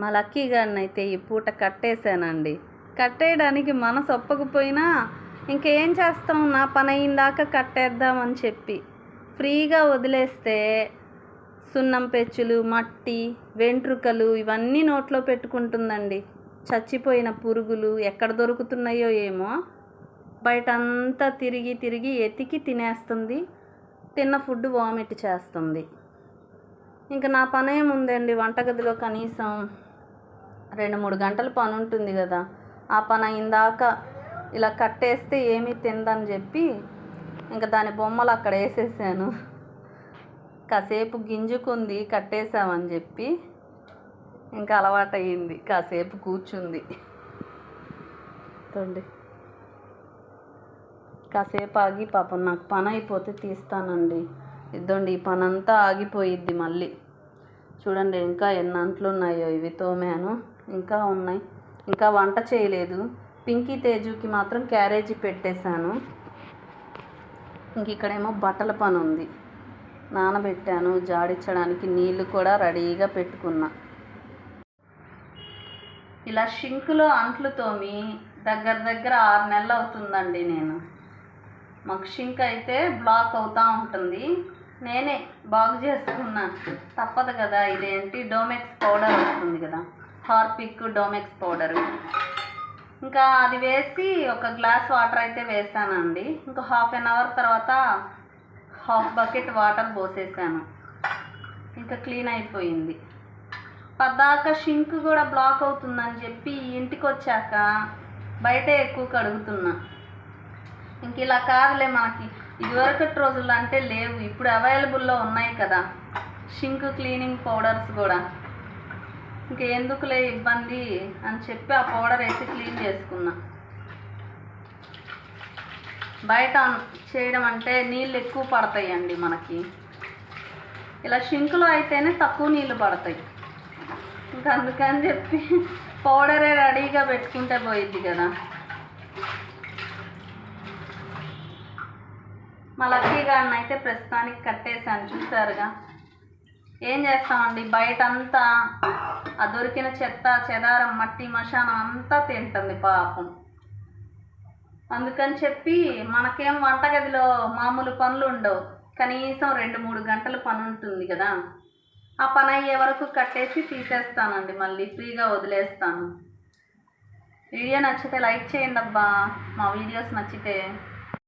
మా లక్కీ గారిని అయితే ఈ పూట కట్టేశానండి. కట్టేయడానికి మనసు ఒప్పకపోయినా ఇంకేం చేస్తాం, నా పని అయిందాక కట్టేద్దామని చెప్పి ఫ్రీగా వదిలేస్తే సున్నం పెచ్చులు, మట్టి, వెంట్రుకలు ఇవన్నీ నోట్లో పెట్టుకుంటుందండి. చచ్చిపోయిన పురుగులు ఎక్కడ దొరుకుతున్నాయో ఏమో బయటంతా తిరిగి తిరిగి ఎతికి తినేస్తుంది. తిన్న ఫుడ్ వామిట్ చేస్తుంది. ఇంకా నా పని ఏముందండి, వంటగదిలో కనీసం 2-3 గంటల పని ఉంటుంది కదా, ఆ పని అయిందాక ఇలా కట్టేస్తే ఏమీ తిందని చెప్పి ఇంకా దాని బొమ్మలు అక్కడ వేసేసాను. కాసేపు గింజుకుంది, కట్టేసామని చెప్పి ఇంకా అలవాటయ్యింది. కాసేపు కూర్చుంది చూడండి. కాసేపు ఆగి పాపం నాకు పని అయిపోతే తీస్తానండి. ఇద్దండి, ఈ పని అంతా ఆగిపోయిద్ది మళ్ళీ. చూడండి ఇంకా ఎన్ని అంట్లు ఉన్నాయో. ఇవి తోమాను, ఇంకా ఉన్నాయి. ఇంకా వంట చేయలేదు. పింకీ తేజుకి మాత్రం క్యారేజీ పెట్టేశాను. ఇంక ఇక్కడేమో బట్టల పని ఉంది, నానబెట్టాను. జాడించడానికి నీళ్ళు కూడా రెడీగా పెట్టుకున్నా. ఇలా షింకులో అంట్లు తోమి దగ్గర 6 నెలలు అవుతుందండి. మాకు షింక్ అయితే బ్లాక్ అవుతూ ఉంటుంది. నేనే బాగు చేసుకున్నా, తప్పదు కదా. ఇదేంటి డోమెక్స్ పౌడర్ వస్తుంది కదా, హార్పిక్ డోమెక్స్ పౌడరు. ఇంకా అది వేసి ఒక గ్లాస్ వాటర్ అయితే వేసానండి. ఇంకా ½ అన్ అవర్ తర్వాత ½ బకెట్ వాటర్ పోసేసాను. ఇంకా క్లీన్ అయిపోయింది. పద్దాక షింక్ కూడా బ్లాక్ అవుతుందని చెప్పి ఇంటికి వచ్చాక బయటే ఎక్కువ కడుగుతున్నా. ఇంక ఇలా కాదులే, మనకి ఇదివరకటి రోజుల్లో అంటే లేవు, ఇప్పుడు అవైలబుల్లో ఉన్నాయి కదా షింక్ క్లీనింగ్ పౌడర్స్ కూడా. ఇంకెందుకులే ఇబ్బంది అని చెప్పి ఆ పౌడర్ వేసి క్లీన్ చేసుకున్నా. బయట చేయడం అంటే నీళ్ళు ఎక్కువ పడతాయండి మనకి. ఇలా షింకులో అయితేనే తక్కువ నీళ్ళు పడతాయి. ఇంకా అందుకని చెప్పి పౌడరే రెడీగా పెట్టుకుంటే పోయిద్ది కదా. మా లక్కీ గారిని అయితే ప్రస్తుతానికి కట్టేశాను, చూసారుగా. ఏం చేస్తామండి, బయట అంతా ఆ దొరికిన చెత్త చెదారం, మట్టి, మశానం అంతా తింటుంది పాపం. అందుకని చెప్పి మనకేం వంటగదిలో మామూలు పనులు ఉండవు, కనీసం 2-3 గంటల పని ఉంటుంది కదా. ఆ పని అయ్యే వరకు కట్టేసి తీసేస్తానండి, మళ్ళీ ఫ్రీగా వదిలేస్తాను. వీడియో నచ్చితే లైక్ చేయండి అబ్బా, మా వీడియోస్ నచ్చితే.